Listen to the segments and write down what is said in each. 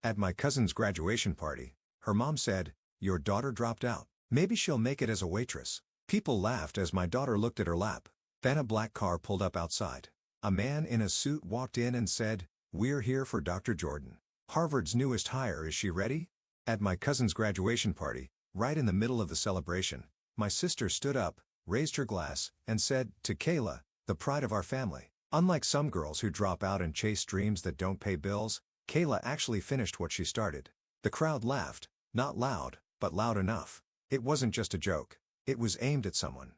At my cousin's graduation party, her mom said, "Your daughter dropped out. Maybe she'll make it as a waitress." People laughed as my daughter looked at her lap. Then a black car pulled up outside. A man in a suit walked in and said, "We're here for Dr. Jordan. Harvard's newest hire, is she ready?" At my cousin's graduation party, right in the middle of the celebration, my sister stood up, raised her glass, and said, "To Kayla, the pride of our family." Unlike some girls who drop out and chase dreams that don't pay bills, Kayla actually finished what she started. The crowd laughed, not loud, but loud enough. It wasn't just a joke. It was aimed at someone.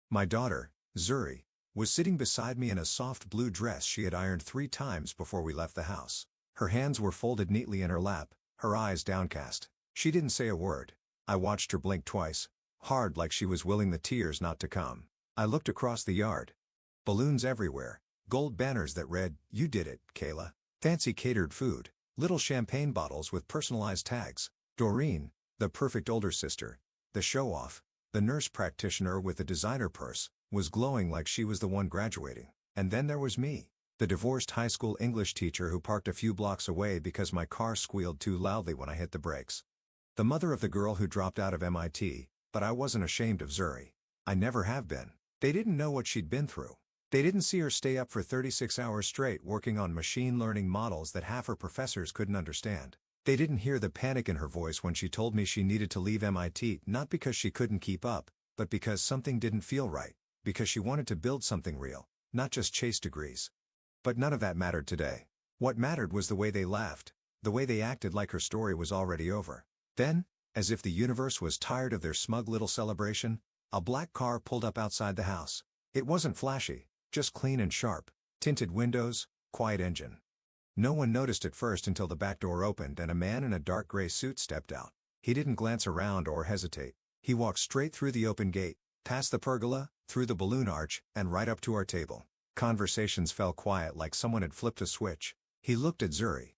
My daughter, Zuri, was sitting beside me in a soft blue dress she had ironed 3 times before we left the house. Her hands were folded neatly in her lap, her eyes downcast. She didn't say a word. I watched her blink twice, hard, like she was willing the tears not to come. I looked across the yard. Balloons everywhere, gold banners that read, "You did it, Kayla." Fancy catered food, little champagne bottles with personalized tags. Doreen, the perfect older sister, the show-off, the nurse practitioner with the designer purse, was glowing like she was the one graduating. And then there was me, the divorced high school English teacher who parked a few blocks away because my car squealed too loudly when I hit the brakes. The mother of the girl who dropped out of MIT, but I wasn't ashamed of Zuri. I never have been. They didn't know what she'd been through. They didn't see her stay up for 36 hours straight working on machine learning models that half her professors couldn't understand. They didn't hear the panic in her voice when she told me she needed to leave MIT, not because she couldn't keep up, but because something didn't feel right, because she wanted to build something real, not just chase degrees. But none of that mattered today. What mattered was the way they laughed, the way they acted like her story was already over. Then, as if the universe was tired of their smug little celebration, a black car pulled up outside the house. It wasn't flashy, just clean and sharp, tinted windows, quiet engine. No one noticed at first until the back door opened and a man in a dark gray suit stepped out. He didn't glance around or hesitate. He walked straight through the open gate, past the pergola, through the balloon arch, and right up to our table. Conversations fell quiet like someone had flipped a switch. He looked at Zuri.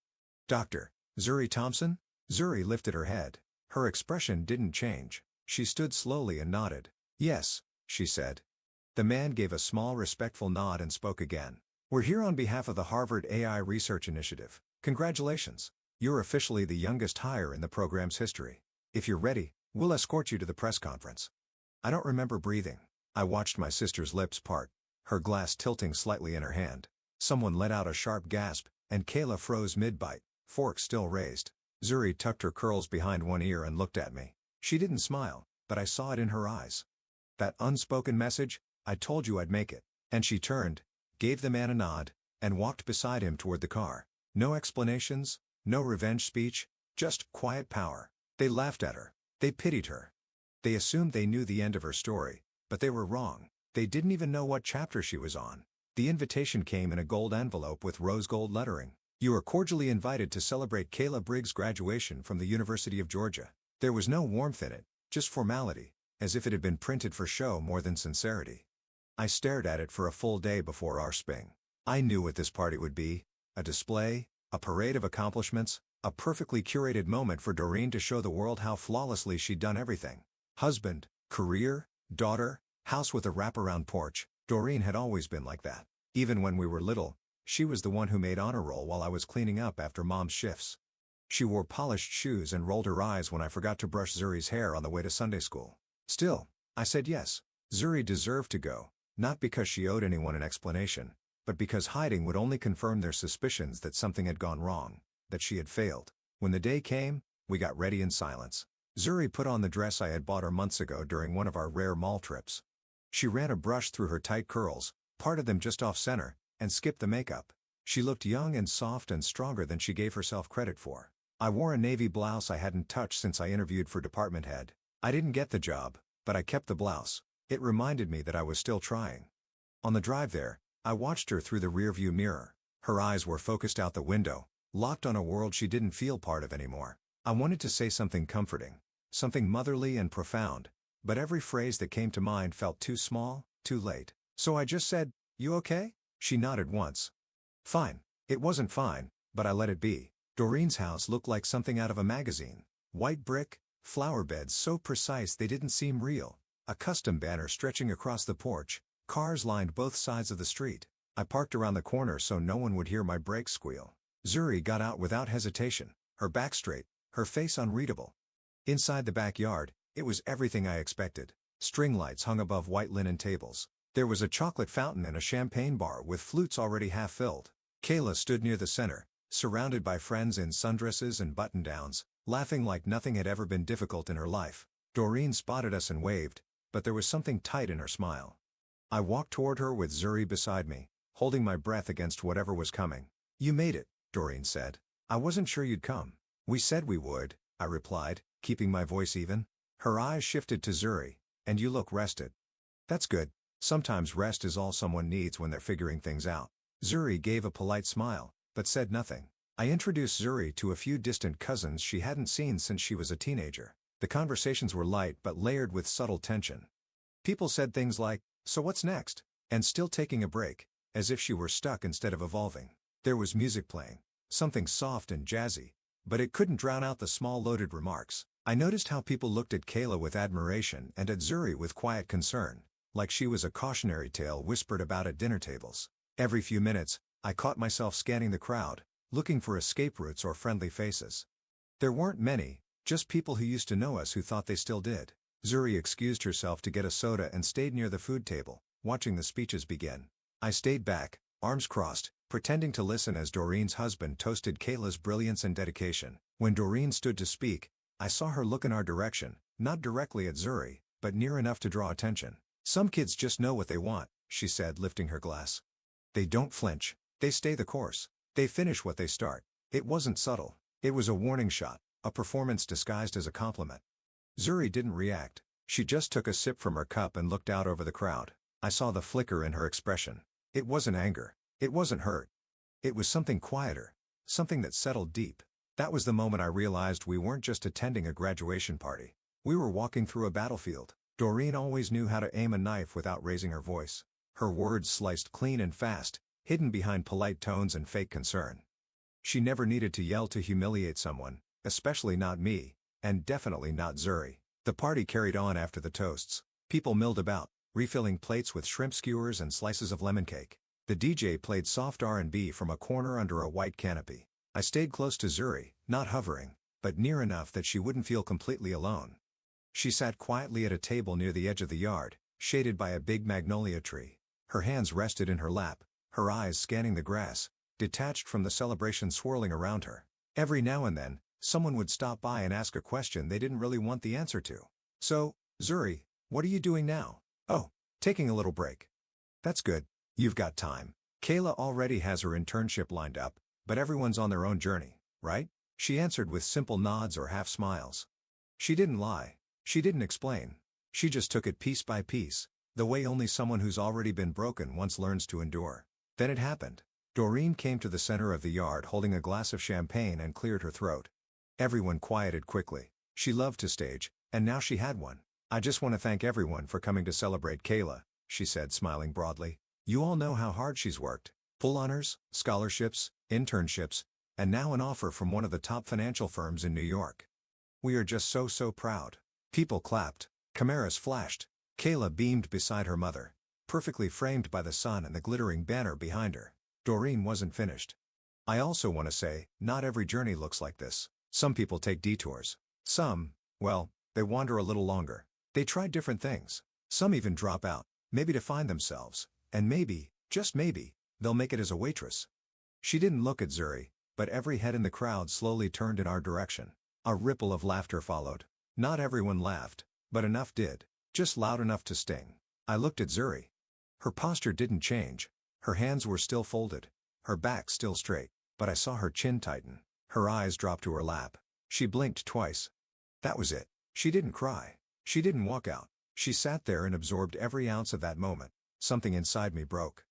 "Dr. Zuri Thompson?" Zuri lifted her head. Her expression didn't change. She stood slowly and nodded. "Yes," she said. The man gave a small respectful nod and spoke again. "We're here on behalf of the Harvard AI Research Initiative. Congratulations. You're officially the youngest hire in the program's history. If you're ready, we'll escort you to the press conference." I don't remember breathing. I watched my sister's lips part, her glass tilting slightly in her hand. Someone let out a sharp gasp, and Kayla froze mid-bite, fork still raised. Zuri tucked her curls behind one ear and looked at me. She didn't smile, but I saw it in her eyes. That unspoken message, "I told you I'd make it." And she turned, gave the man a nod, and walked beside him toward the car. No explanations, no revenge speech, just quiet power. They laughed at her. They pitied her. They assumed they knew the end of her story, but they were wrong. They didn't even know what chapter she was on. The invitation came in a gold envelope with rose gold lettering. "You are cordially invited to celebrate Kayla Briggs' graduation from the University of Georgia." There was no warmth in it, just formality, as if it had been printed for show more than sincerity. I stared at it for a full day before our sping. I knew what this party would be: a display, a parade of accomplishments, a perfectly curated moment for Doreen to show the world how flawlessly she'd done everything. Husband, career, daughter, house with a wraparound porch. Doreen had always been like that. Even when we were little, she was the one who made honor roll while I was cleaning up after Mom's shifts. She wore polished shoes and rolled her eyes when I forgot to brush Zuri's hair on the way to Sunday school. Still, I said yes. Zuri deserved to go. Not because she owed anyone an explanation, but because hiding would only confirm their suspicions that something had gone wrong, that she had failed. When the day came, we got ready in silence. Zuri put on the dress I had bought her months ago during one of our rare mall trips. She ran a brush through her tight curls, parted them just off-center, and skipped the makeup. She looked young and soft and stronger than she gave herself credit for. I wore a navy blouse I hadn't touched since I interviewed for department head. I didn't get the job, but I kept the blouse. It reminded me that I was still trying. On the drive there, I watched her through the rearview mirror. Her eyes were focused out the window, locked on a world she didn't feel part of anymore. I wanted to say something comforting, something motherly and profound, but every phrase that came to mind felt too small, too late. So I just said, "You okay?" She nodded once. Fine. It wasn't fine, but I let it be. Doreen's house looked like something out of a magazine. White brick, flower beds so precise they didn't seem real. A custom banner stretching across the porch, cars lined both sides of the street. I parked around the corner so no one would hear my brakes squeal. Zuri got out without hesitation. her back straight, her face unreadable. Inside the backyard, it was everything I expected. String lights hung above white linen tables. There was a chocolate fountain and a champagne bar with flutes already half filled. Kayla stood near the center, surrounded by friends in sundresses and button-downs, laughing like nothing had ever been difficult in her life. Doreen spotted us and waved, but there was something tight in her smile. I walked toward her with Zuri beside me, holding my breath against whatever was coming. "You made it," Doreen said. "I wasn't sure you'd come." "We said we would," I replied, keeping my voice even. Her eyes shifted to Zuri. "And you look rested." "That's good. Sometimes rest is all someone needs when they're figuring things out." Zuri gave a polite smile, but said nothing. I introduced Zuri to a few distant cousins she hadn't seen since she was a teenager. The conversations were light but layered with subtle tension. People said things like, "So what's next?" and "still taking a break," as if she were stuck instead of evolving. There was music playing, something soft and jazzy, but it couldn't drown out the small loaded remarks. I noticed how people looked at Kayla with admiration and at Zuri with quiet concern, like she was a cautionary tale whispered about at dinner tables. Every few minutes, I caught myself scanning the crowd, looking for escape routes or friendly faces. There weren't many, just people who used to know us who thought they still did. Zuri excused herself to get a soda and stayed near the food table, watching the speeches begin. I stayed back, arms crossed, pretending to listen as Doreen's husband toasted Kayla's brilliance and dedication. When Doreen stood to speak, I saw her look in our direction, not directly at Zuri, but near enough to draw attention. "Some kids just know what they want," she said, lifting her glass. "They don't flinch. They stay the course. They finish what they start." It wasn't subtle. It was a warning shot, a performance disguised as a compliment. Zuri didn't react. She just took a sip from her cup and looked out over the crowd. I saw the flicker in her expression. It wasn't anger. It wasn't hurt. It was something quieter, something that settled deep. That was the moment I realized we weren't just attending a graduation party. We were walking through a battlefield. Doreen always knew how to aim a knife without raising her voice. Her words sliced clean and fast, hidden behind polite tones and fake concern. She never needed to yell to humiliate someone, especially not me, and definitely not Zuri. The party carried on after the toasts. People milled about, refilling plates with shrimp skewers and slices of lemon cake. The DJ played soft R&B from a corner under a white canopy. I stayed close to Zuri, not hovering, but near enough that she wouldn't feel completely alone. She sat quietly at a table near the edge of the yard, shaded by a big magnolia tree. Her hands rested in her lap, her eyes scanning the grass, detached from the celebration swirling around her. Every now and then, someone would stop by and ask a question they didn't really want the answer to. "So, Zuri, what are you doing now?" "Oh, taking a little break." "That's good. You've got time. Kayla already has her internship lined up, but everyone's on their own journey, right?" She answered with simple nods or half smiles. She didn't lie. She didn't explain. She just took it piece by piece, the way only someone who's already been broken once learns to endure. Then it happened. Doreen came to the center of the yard holding a glass of champagne and cleared her throat. Everyone quieted quickly. She loved to stage, and now she had one. "I just want to thank everyone for coming to celebrate Kayla," she said, smiling broadly. "You all know how hard she's worked. Full honors, scholarships, internships, and now an offer from one of the top financial firms in New York. We are just so proud." People clapped. Cameras flashed. Kayla beamed beside her mother, perfectly framed by the sun and the glittering banner behind her. Doreen wasn't finished. "I also want to say, not every journey looks like this. Some people take detours. Some, well, they wander a little longer. They try different things. Some even drop out, maybe to find themselves, and maybe, just maybe, they'll make it as a waitress." She didn't look at Zuri, but every head in the crowd slowly turned in our direction. A ripple of laughter followed. Not everyone laughed, but enough did, just loud enough to sting. I looked at Zuri. Her posture didn't change. Her hands were still folded, her back still straight, but I saw her chin tighten. Her eyes dropped to her lap. She blinked twice. That was it. She didn't cry. She didn't walk out. She sat there and absorbed every ounce of that moment. Something inside me broke.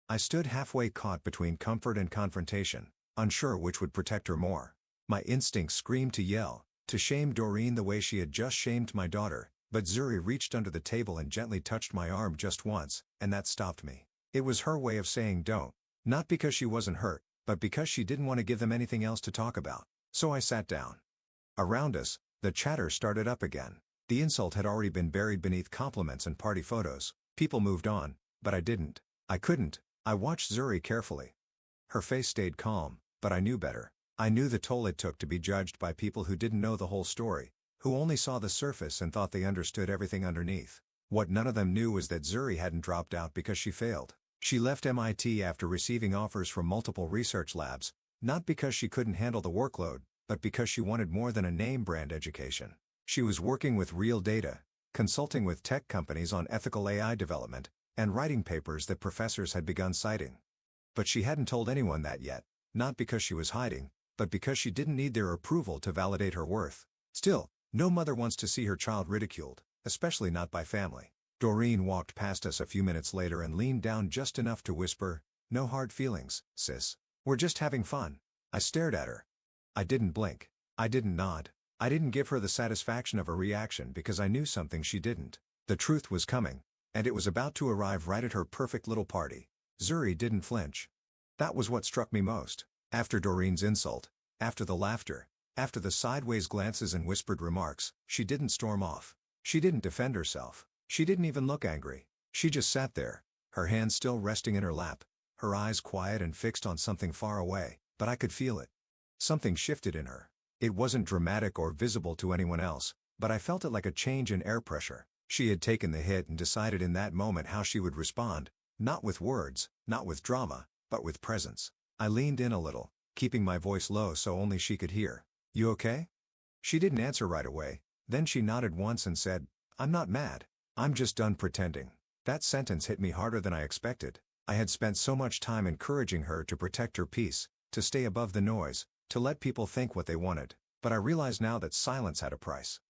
I stood halfway caught between comfort and confrontation, unsure which would protect her more. My instincts screamed to yell, to shame Doreen the way she had just shamed my daughter, but Zuri reached under the table and gently touched my arm just once, and that stopped me. It was her way of saying don't. Not because she wasn't hurt, but because she didn't want to give them anything else to talk about. So I sat down. Around us, the chatter started up again. The insult had already been buried beneath compliments and party photos. People moved on, but I didn't. I couldn't. I watched Zuri carefully. Her face stayed calm, but I knew better. I knew the toll it took to be judged by people who didn't know the whole story, who only saw the surface and thought they understood everything underneath. What none of them knew was that Zuri hadn't dropped out because she failed. She left MIT after receiving offers from multiple research labs, not because she couldn't handle the workload, but because she wanted more than a name-brand education. She was working with real data, consulting with tech companies on ethical AI development, and writing papers that professors had begun citing. But she hadn't told anyone that yet, not because she was hiding, but because she didn't need their approval to validate her worth. Still, no mother wants to see her child ridiculed, especially not by family. Doreen walked past us a few minutes later and leaned down just enough to whisper, "No hard feelings, sis. We're just having fun." I stared at her. I didn't blink. I didn't nod. I didn't give her the satisfaction of a reaction because I knew something she didn't. The truth was coming, and it was about to arrive right at her perfect little party. Zuri didn't flinch. That was what struck me most. After Doreen's insult, after the laughter, after the sideways glances and whispered remarks, she didn't storm off. She didn't defend herself. She didn't even look angry. She just sat there, her hands still resting in her lap, her eyes quiet and fixed on something far away, but I could feel it. Something shifted in her. It wasn't dramatic or visible to anyone else, but I felt it like a change in air pressure. She had taken the hit and decided in that moment how she would respond, not with words, not with drama, but with presence. I leaned in a little, keeping my voice low so only she could hear. "You okay?" She didn't answer right away, then she nodded once and said, "I'm not mad. I'm just done pretending." That sentence hit me harder than I expected. I had spent so much time encouraging her to protect her peace, to stay above the noise, to let people think what they wanted, but I realized now that silence had a price.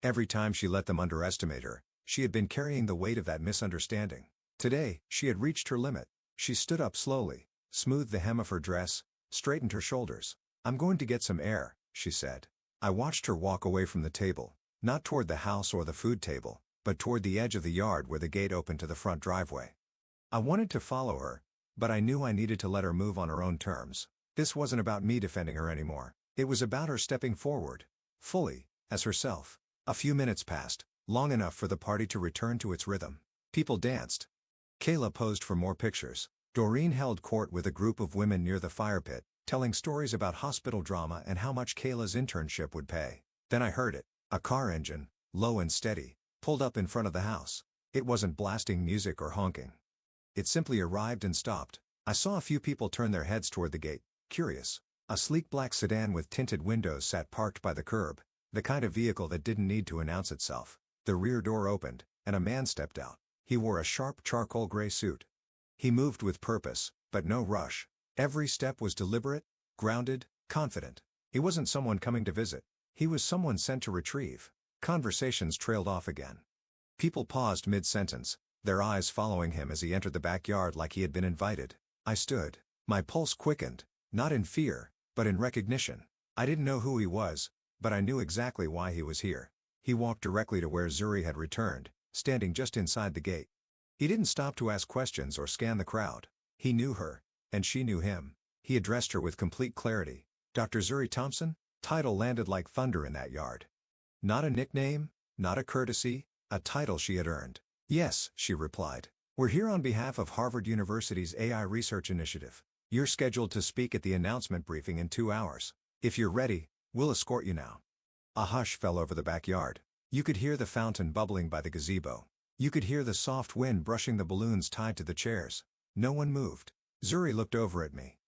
Every time she let them underestimate her, she had been carrying the weight of that misunderstanding. Today, she had reached her limit. She stood up slowly, smoothed the hem of her dress, straightened her shoulders. "I'm going to get some air," she said. I watched her walk away from the table, not toward the house or the food table, but toward the edge of the yard where the gate opened to the front driveway. I wanted to follow her, but I knew I needed to let her move on her own terms. This wasn't about me defending her anymore. It was about her stepping forward, fully, as herself. A few minutes passed, long enough for the party to return to its rhythm. People danced. Kayla posed for more pictures. Doreen held court with a group of women near the fire pit, telling stories about hospital drama and how much Kayla's internship would pay. Then I heard it. A car engine, low and steady, pulled up in front of the house. It wasn't blasting music or honking. It simply arrived and stopped. I saw a few people turn their heads toward the gate, curious. A sleek black sedan with tinted windows sat parked by the curb, the kind of vehicle that didn't need to announce itself. The rear door opened, and a man stepped out. He wore a sharp charcoal gray suit. He moved with purpose, but no rush. Every step was deliberate, grounded, confident. He wasn't someone coming to visit. He was someone sent to retrieve. Conversations trailed off again. People paused mid-sentence, their eyes following him as he entered the backyard like he had been invited. I stood. My pulse quickened, not in fear, but in recognition. I didn't know who he was, but I knew exactly why he was here. He walked directly to where Zuri had returned, standing just inside the gate. He didn't stop to ask questions or scan the crowd. He knew her, and she knew him. He addressed her with complete clarity. "Dr. Zuri Thompson?" Title landed like thunder in that yard. Not a nickname, not a courtesy, a title she had earned. "Yes," she replied. "We're here on behalf of Harvard University's AI Research Initiative. You're scheduled to speak at the announcement briefing in 2 hours. If you're ready, we'll escort you now." A hush fell over the backyard. You could hear the fountain bubbling by the gazebo. You could hear the soft wind brushing the balloons tied to the chairs. No one moved. Zuri looked over at me.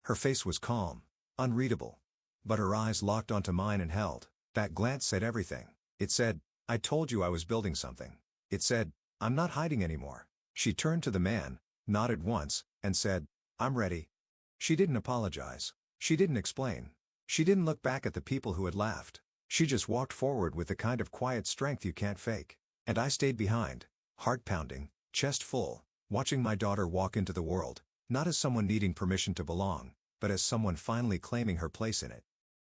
Her face was calm, unreadable. But her eyes locked onto mine and held. That glance said everything. It said, "I told you I was building something." It said, "I'm not hiding anymore." She turned to the man, nodded once, and said, "I'm ready." She didn't apologize. She didn't explain. She didn't look back at the people who had laughed. She just walked forward with the kind of quiet strength you can't fake. And I stayed behind, heart pounding, chest full, watching my daughter walk into the world, not as someone needing permission to belong, but as someone finally claiming her place in it.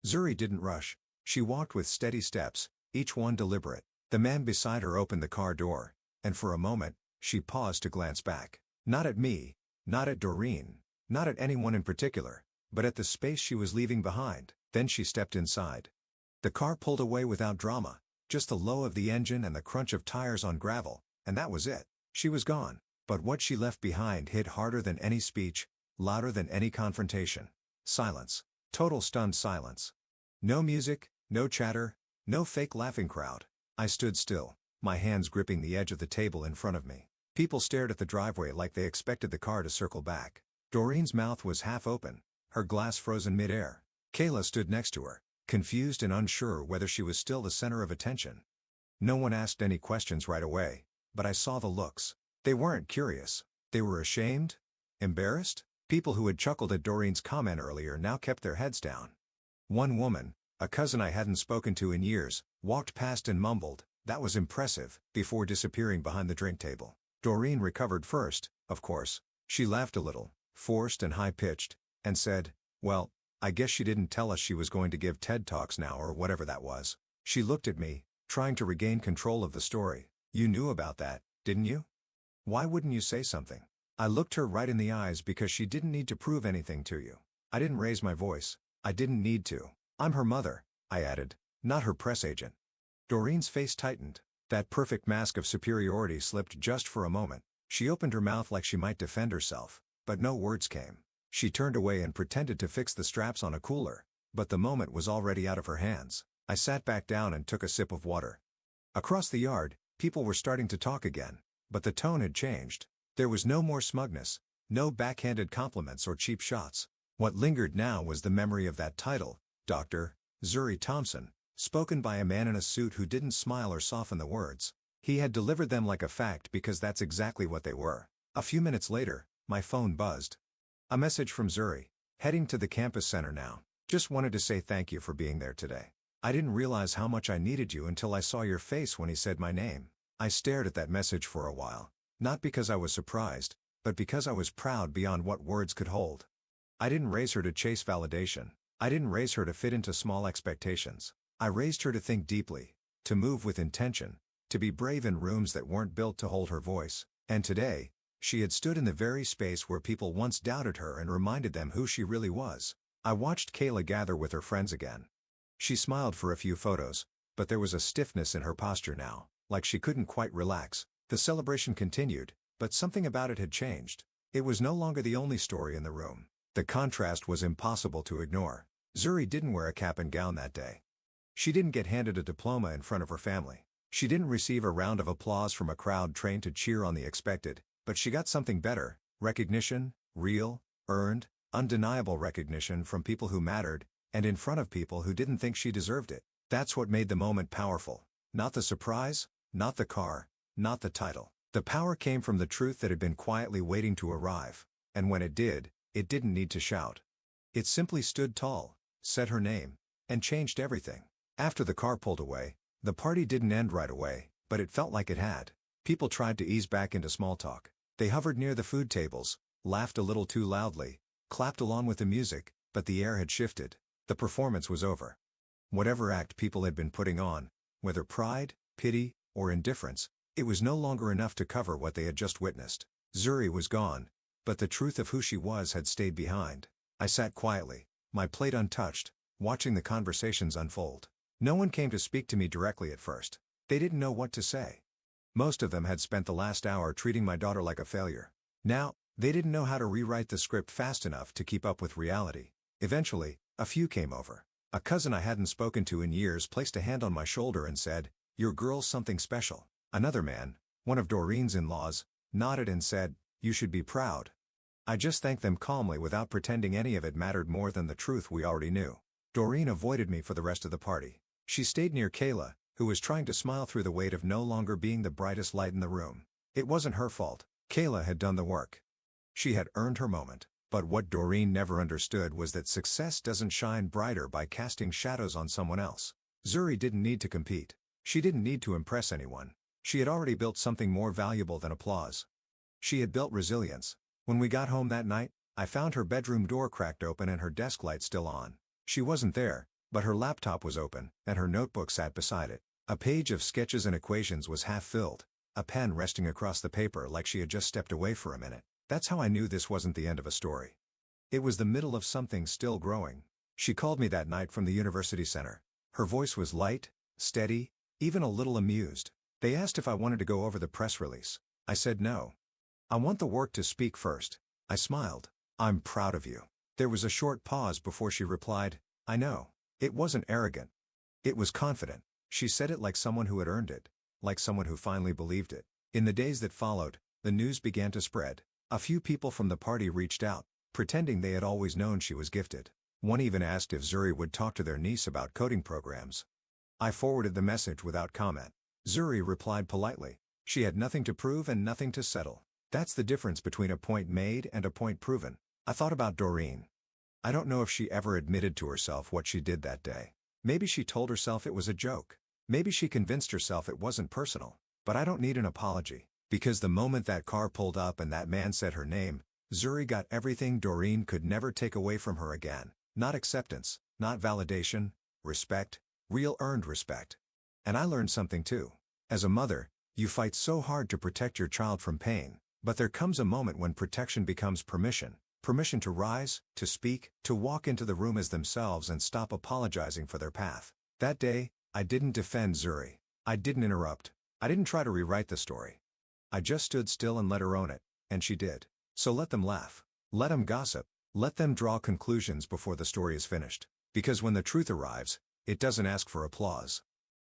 Zuri didn't rush. She walked with steady steps, each one deliberate. The man beside her opened the car door, and for a moment, she paused to glance back. Not at me, not at Doreen, not at anyone in particular, but at the space she was leaving behind. Then she stepped inside. The car pulled away without drama, just the low of the engine and the crunch of tires on gravel, and that was it. She was gone, but what she left behind hit harder than any speech, louder than any confrontation. Silence. Total stunned silence. No music, no chatter, no fake laughing crowd. I stood still, my hands gripping the edge of the table in front of me. People stared at the driveway like they expected the car to circle back. Doreen's mouth was half open, her glass frozen mid-air. Kayla stood next to her, confused and unsure whether she was still the center of attention. No one asked any questions right away, but I saw the looks. They weren't curious. They were ashamed? Embarrassed? People who had chuckled at Doreen's comment earlier now kept their heads down. One woman, a cousin I hadn't spoken to in years, walked past and mumbled, "That was impressive," before disappearing behind the drink table. Doreen recovered first, of course. She laughed a little, forced and high-pitched, and said, "Well, I guess she didn't tell us she was going to give TED Talks now or whatever that was." She looked at me, trying to regain control of the story. "You knew about that, didn't you? Why wouldn't you say something?" I looked her right in the eyes because she didn't need to prove anything to you. I didn't raise my voice. I didn't need to. "I'm her mother," I added, "not her press agent." Doreen's face tightened. That perfect mask of superiority slipped just for a moment. She opened her mouth like she might defend herself, but no words came. She turned away and pretended to fix the straps on a cooler, but the moment was already out of her hands. I sat back down and took a sip of water. Across the yard, people were starting to talk again, but the tone had changed. There was no more smugness, no backhanded compliments or cheap shots. What lingered now was the memory of that title, Dr. Zuri Thompson, spoken by a man in a suit who didn't smile or soften the words. He had delivered them like a fact because that's exactly what they were. A few minutes later, my phone buzzed. A message from Zuri. "Heading to the campus center now. Just wanted to say thank you for being there today. I didn't realize how much I needed you until I saw your face when he said my name." I stared at that message for a while. Not because I was surprised, but because I was proud beyond what words could hold. I didn't raise her to chase validation. I didn't raise her to fit into small expectations. I raised her to think deeply, to move with intention, to be brave in rooms that weren't built to hold her voice. And today, she had stood in the very space where people once doubted her and reminded them who she really was. I watched Kayla gather with her friends again. She smiled for a few photos, but there was a stiffness in her posture now, like she couldn't quite relax. The celebration continued, but something about it had changed. It was no longer the only story in the room. The contrast was impossible to ignore. Zuri didn't wear a cap and gown that day. She didn't get handed a diploma in front of her family. She didn't receive a round of applause from a crowd trained to cheer on the expected, but she got something better: recognition, real, earned, undeniable recognition from people who mattered, and in front of people who didn't think she deserved it. That's what made the moment powerful. Not the surprise, not the car, not the title. The power came from the truth that had been quietly waiting to arrive, and when it did, it didn't need to shout. It simply stood tall, said her name, and changed everything. After the car pulled away, the party didn't end right away, but it felt like it had. People tried to ease back into small talk. They hovered near the food tables, laughed a little too loudly, clapped along with the music, but the air had shifted. The performance was over. Whatever act people had been putting on, whether pride, pity, or indifference, it was no longer enough to cover what they had just witnessed. Zuri was gone, but the truth of who she was had stayed behind. I sat quietly, my plate untouched, watching the conversations unfold. No one came to speak to me directly at first. They didn't know what to say. Most of them had spent the last hour treating my daughter like a failure. Now, they didn't know how to rewrite the script fast enough to keep up with reality. Eventually, a few came over. A cousin I hadn't spoken to in years placed a hand on my shoulder and said, "Your girl's something special." Another man, one of Doreen's in-laws, nodded and said, "You should be proud." I just thanked them calmly without pretending any of it mattered more than the truth we already knew. Doreen avoided me for the rest of the party. She stayed near Kayla, who was trying to smile through the weight of no longer being the brightest light in the room. It wasn't her fault. Kayla had done the work. She had earned her moment. But what Doreen never understood was that success doesn't shine brighter by casting shadows on someone else. Zuri didn't need to compete. She didn't need to impress anyone. She had already built something more valuable than applause. She had built resilience. When we got home that night, I found her bedroom door cracked open and her desk light still on. She wasn't there, but her laptop was open, and her notebook sat beside it. A page of sketches and equations was half filled, a pen resting across the paper like she had just stepped away for a minute. That's how I knew this wasn't the end of a story. It was the middle of something still growing. She called me that night from the university center. Her voice was light, steady, even a little amused. They asked if I wanted to go over the press release. I said no. "I want the work to speak first." I smiled. "I'm proud of you." There was a short pause before she replied, I know. It wasn't arrogant. It was confident. She said it like someone who had earned it, like someone who finally believed it. In the days that followed, the news began to spread. A few people from the party reached out, pretending they had always known she was gifted. One even asked if Zuri would talk to their niece about coding programs. I forwarded the message without comment. Zuri replied politely. She had nothing to prove and nothing to settle. That's the difference between a point made and a point proven. I thought about Doreen. I don't know if she ever admitted to herself what she did that day. Maybe she told herself it was a joke. Maybe she convinced herself it wasn't personal. But I don't need an apology. Because the moment that car pulled up and that man said her name, Zuri got everything Doreen could never take away from her again. Not acceptance, not validation, respect, real earned respect. And I learned something too. As a mother, you fight so hard to protect your child from pain, but there comes a moment when protection becomes permission. Permission to rise, to speak, to walk into the room as themselves and stop apologizing for their path. That day, I didn't defend Zuri. I didn't interrupt. I didn't try to rewrite the story. I just stood still and let her own it, and she did. So let them laugh. Let them gossip. Let them draw conclusions before the story is finished. Because when the truth arrives, it doesn't ask for applause.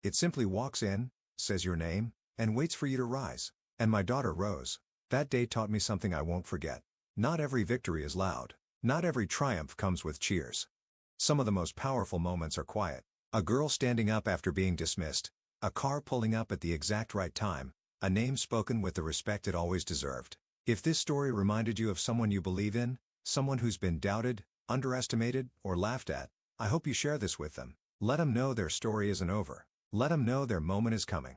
It simply walks in, says your name, and waits for you to rise. And my daughter rose. That day taught me something I won't forget. Not every victory is loud. Not every triumph comes with cheers. Some of the most powerful moments are quiet. A girl standing up after being dismissed. A car pulling up at the exact right time. A name spoken with the respect it always deserved. If this story reminded you of someone you believe in, someone who's been doubted, underestimated, or laughed at, I hope you share this with them. Let them know their story isn't over. Let them know their moment is coming.